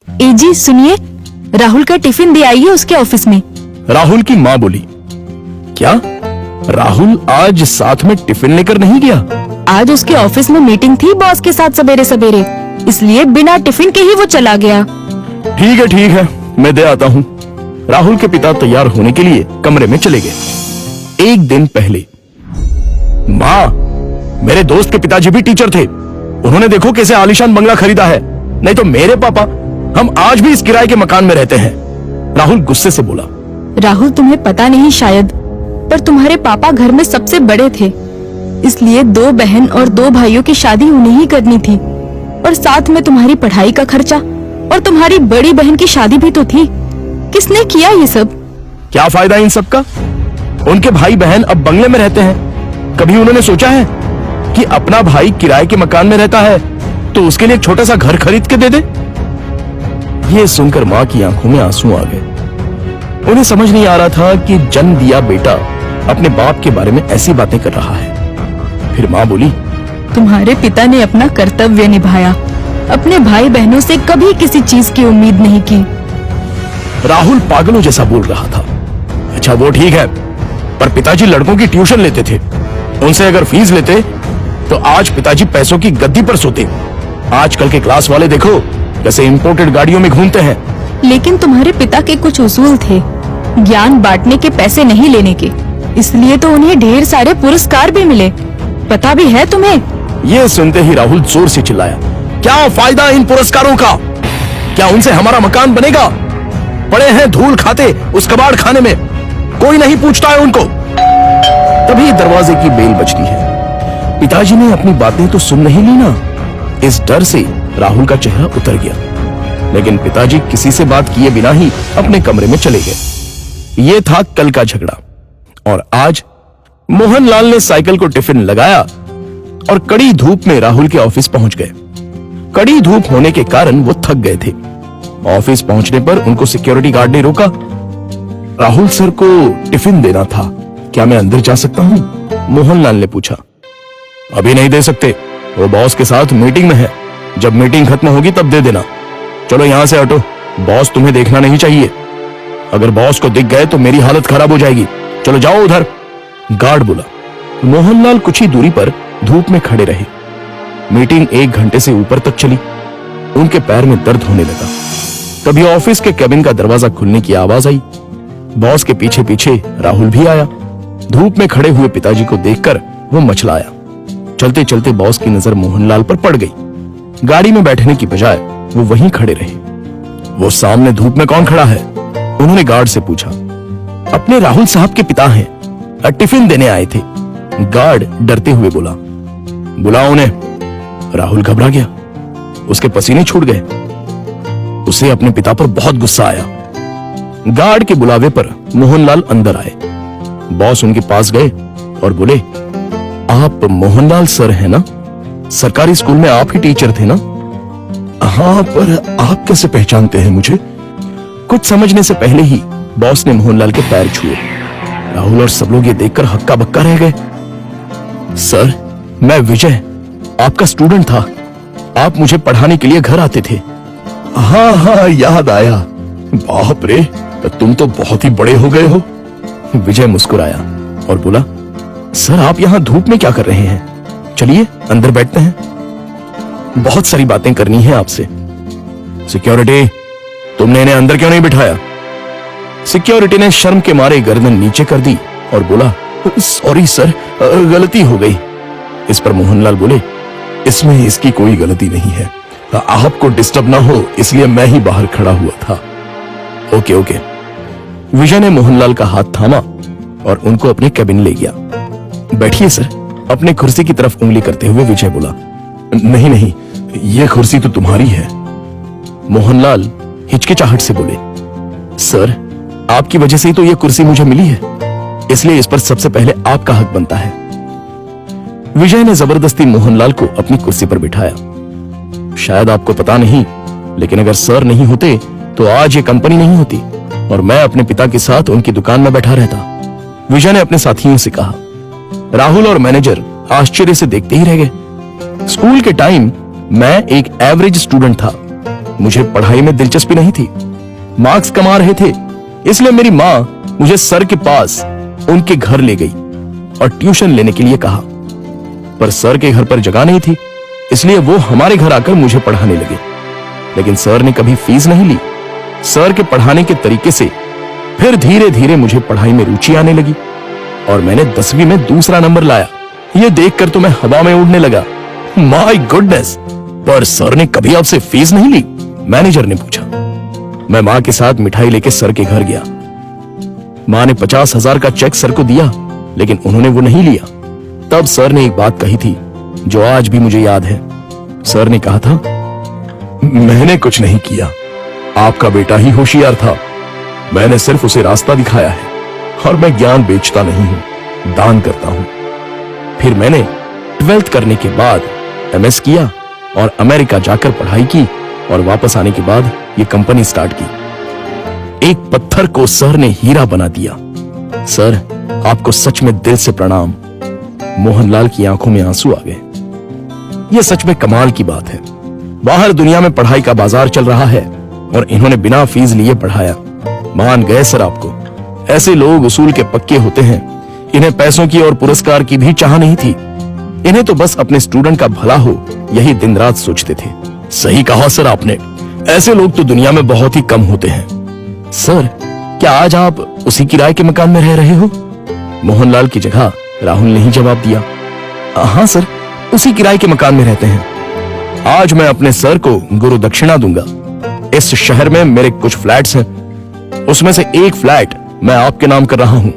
जी सुनिए, राहुल का टिफिन दे आइए उसके ऑफिस में। राहुल की माँ बोली, क्या राहुल आज साथ में टिफिन लेकर नहीं गया? आज उसके ऑफिस में मीटिंग थी बॉस के साथ सवेरे सवेरे, इसलिए बिना टिफिन के ही वो चला गया। ठीक है, मैं दे आता हूँ। राहुल के पिता तैयार होने के लिए कमरे में चले गए। एक दिन पहले, माँ, मेरे दोस्त के पिताजी भी टीचर थे। उन्होंने देखो कैसे आलीशान बंगला खरीदा है। नहीं तो मेरे पापा, हम आज भी इस किराए के मकान में रहते हैं। राहुल गुस्से से बोला। राहुल, तुम्हें पता नहीं शायद, पर तुम्हारे पापा घर में सबसे बड़े थे, इसलिए 2 बहन और 2 भाइयों की शादी उन्हें ही करनी थी, और साथ में तुम्हारी पढ़ाई का खर्चा, और तुम्हारी बड़ी बहन की शादी भी तो थी। किसने किया ये सब? क्या फायदा इन सब का? उनके भाई बहन अब बंगले में रहते हैं। कभी उन्होंने सोचा है कि अपना भाई किराए के मकान में रहता है तो उसके लिए एक छोटा सा घर खरीद के दे दे? ये सुनकर माँ की आंखों में आंसू आ गए। उन्हें समझ नहीं आ रहा था कि जन्म दिया बेटा अपने बाप के बारे में ऐसी बातें कर रहा है। फिर माँ बोली, तुम्हारे पिता ने अपना कर्तव्य निभाया, अपने भाई बहनों से कभी किसी चीज की उम्मीद नहीं की। राहुल पागलों जैसा बोल रहा था। अच्छा वो ठीक है, पर पिताजी लड़कों की ट्यूशन लेते थे। उनसे अगर फीस लेते तो आज पिताजी पैसों की गद्दी पर सोते। आजकल के क्लास वाले देखो कैसे इंपोर्टेड गाड़ियों में घूमते हैं। लेकिन तुम्हारे पिता के कुछ उसूल थे, ज्ञान बांटने के, पैसे नहीं लेने के, इसलिए तो उन्हें ढेर सारे पुरस्कार भी मिले। पता भी है तुम्हें? ये सुनते ही राहुल जोर से चिल्लाया, क्या फायदा इन पुरस्कारों का? क्या उनसे हमारा मकान बनेगा? पड़े हैं धूल खाते उस कबाड़ खाने में, कोई नहीं पूछता है उनको। तभी दरवाजे की बेल बजती है। पिताजी ने अपनी बातें तो सुन नहीं ली ना। इस डर से राहुल का चेहरा उतर गया, लेकिन पिताजी किसी से बात किए बिना ही अपने कमरे में चले गए। ये था कल का झगड़ा, और आज मोहनलाल ने साइकिल को टिफिन लगाया और कड़ी धूप में राहुल के ऑफिस पहुंच गए। कड़ी धूप होने के कारण वो थक गए थे। ऑफिस पहुंचने पर उनको सिक्योरिटी गार्ड ने रोका। राहुल सर को टिफिन देना था, क्या मैं अंदर जा सकता हूं? मोहनलाल ने पूछा। अभी नहीं दे सकते, वो बॉस के साथ मीटिंग में है। जब मीटिंग खत्म होगी तब दे देना। चलो यहां से हटो, बॉस तुम्हें देखना नहीं चाहिए। अगर बॉस को दिख गए तो मेरी हालत खराब हो जाएगी। चलो जाओ उधर, गार्ड बोला। मोहनलाल कुछ ही दूरी पर धूप में खड़े रहे। मीटिंग 1 घंटे से ऊपर तक चली। उनके पैर में दर्द होने लगा। तभी ऑफिस के केबिन का दरवाजा खुलने की आवाज आई। बॉस के पीछे पीछे राहुल भी आया। धूप में खड़े हुए पिताजी को देखकर वो मचलाया। चलते चलते बॉस की नजर मोहनलाल पर पड़ गई। गाड़ी में बैठने की बजाय वो वहीं खड़े रहे। वो सामने धूप में कौन खड़ा है? उन्होंने गार्ड से पूछा। अपने राहुल साहब के पिता हैं, टिफिन देने आए थे। गार्ड डरते हुए बोला। बुलाओ उन्हें। राहुल घबरा गया, उसके पसीने छूट गए। उसे अपने पिता पर बहुत गुस्सा आया। गार्ड के बुलावे पर मोहनलाल अंदर आए। बॉस उनके पास गए और बोले, आप मोहनलाल सर हैं ना? सरकारी स्कूल में आप ही टीचर थे ना? हाँ, पर आप कैसे पहचानते हैं मुझे? कुछ समझने से पहले ही बॉस ने मोहनलाल के पैर छुए। राहुल और सब लोग ये देखकर हक्का बक्का रह गए। सर, मैं विजय, आपका स्टूडेंट था। आप मुझे पढ़ाने के लिए घर आते थे। हाँ, याद आया। बाप रे, तुम तो बहुत ही बड़े हो गए हो। विजय मुस्कुराया और बोला, सर आप यहाँ धूप में क्या कर रहे हैं? चलिए अंदर बैठते हैं, बहुत सारी बातें करनी है आपसे। सिक्योरिटी, तुमने इन्हें अंदर क्यों नहीं बिठाया? सिक्योरिटी ने शर्म के मारे गर्दन नीचे कर दी और बोला, सॉरी सर, गलती हो गई। इस पर मोहनलाल बोले, इसमें इसकी कोई गलती नहीं है, आपको डिस्टर्ब ना हो इसलिए मैं ही बाहर खड़ा हुआ था। ओके। विजय ने मोहनलाल का हाथ थामा और उनको अपने केबिन ले गया। बैठिए सर, अपने कुर्सी की तरफ उंगली करते हुए विजय बोला। नहीं, ये कुर्सी तो तुम्हारी है। मोहनलाल हिचकिचाहट से बोले, सर आपकी वजह से ही तो ये कुर्सी मुझे मिली है, इसलिए इस पर सबसे पहले आपका हक बनता है। विजय ने जबरदस्ती मोहनलाल को अपनी कुर्सी पर बिठाया। शायद आपको पता नहीं, लेकिन अगर सर नहीं होते तो आज ये कंपनी नहीं होती और मैं अपने पिता के साथ उनकी दुकान में बैठा रहता। विजय ने अपने साथियों से कहा। राहुल और मैनेजर आश्चर्य से देखते ही रह गए। स्कूल के टाइम मैं एक एवरेज स्टूडेंट था, मुझे पढ़ाई में दिलचस्पी नहीं थी। मार्क्स कमा रहे थे, इसलिए मेरी माँ मुझे सर के पास उनके घर ले गई और ट्यूशन लेने के लिए कहा। पर सर के घर पर जगह नहीं थी, इसलिए वो हमारे घर आकर मुझे पढ़ाने लगे। लेकिन सर ने कभी फीस नहीं ली। सर के पढ़ाने के तरीके से फिर धीरे धीरे मुझे पढ़ाई में रुचि आने लगी और मैंने 10वीं में दूसरा नंबर लाया। ये देखकर तो मैं हवा में उड़ने लगा। My goodness! पर सर ने कभी आपसे फीस नहीं ली? मैनेजर ने पूछा। मैं मां के साथ मिठाई लेके सर के घर गया। मां ने 50,000 का चेक सर को दिया, लेकिन उन्होंने वो नहीं लिया। तब सर ने एक बात कही थी जो आज भी मुझे याद है। सर ने कहा था, मैंने कुछ नहीं किया, आपका बेटा ही होशियार था। मैंने सिर्फ उसे रास्ता दिखाया है और मैं ज्ञान बेचता नहीं हूं, दान करता हूं। फिर मैंने 12th करने के बाद MS किया और अमेरिका जाकर पढ़ाई की और वापस आने के बाद ये कंपनी स्टार्ट की। एक पत्थर को सर ने हीरा बना दिया। सर, आपको सच में दिल से प्रणाम। मोहनलाल की आंखों में आंसू आ गए। यह सच में कमाल की बात है। बाहर दुनिया में पढ़ाई का बाजार चल रहा है और इन्होंने बिना फीस लिए पढ़ाया। मान गए सर आपको। ऐसे लोग उसूल के पक्के होते हैं। इन्हें पैसों की और पुरस्कार की भी चाह नहीं थी। इन्हें तो बस अपने स्टूडेंट का भला हो, यही दिन रात सोचते थे। सही कहा सर आपने। ऐसे लोग तो दुनिया में बहुत ही कम होते हैं। सर, क्या आज आप उसी किराए के मकान में रह रहे हो? मोहनलाल की जगह राहुल ने ही जवाब दिया। हाँ सर, उसी किराए के मकान में रहते हैं। आज मैं अपने सर को गुरु दक्षिणा दूंगा। इस शहर में मेरे कुछ फ्लैट्स हैं, उसमें से एक फ्लैट मैं आपके नाम कर रहा हूं।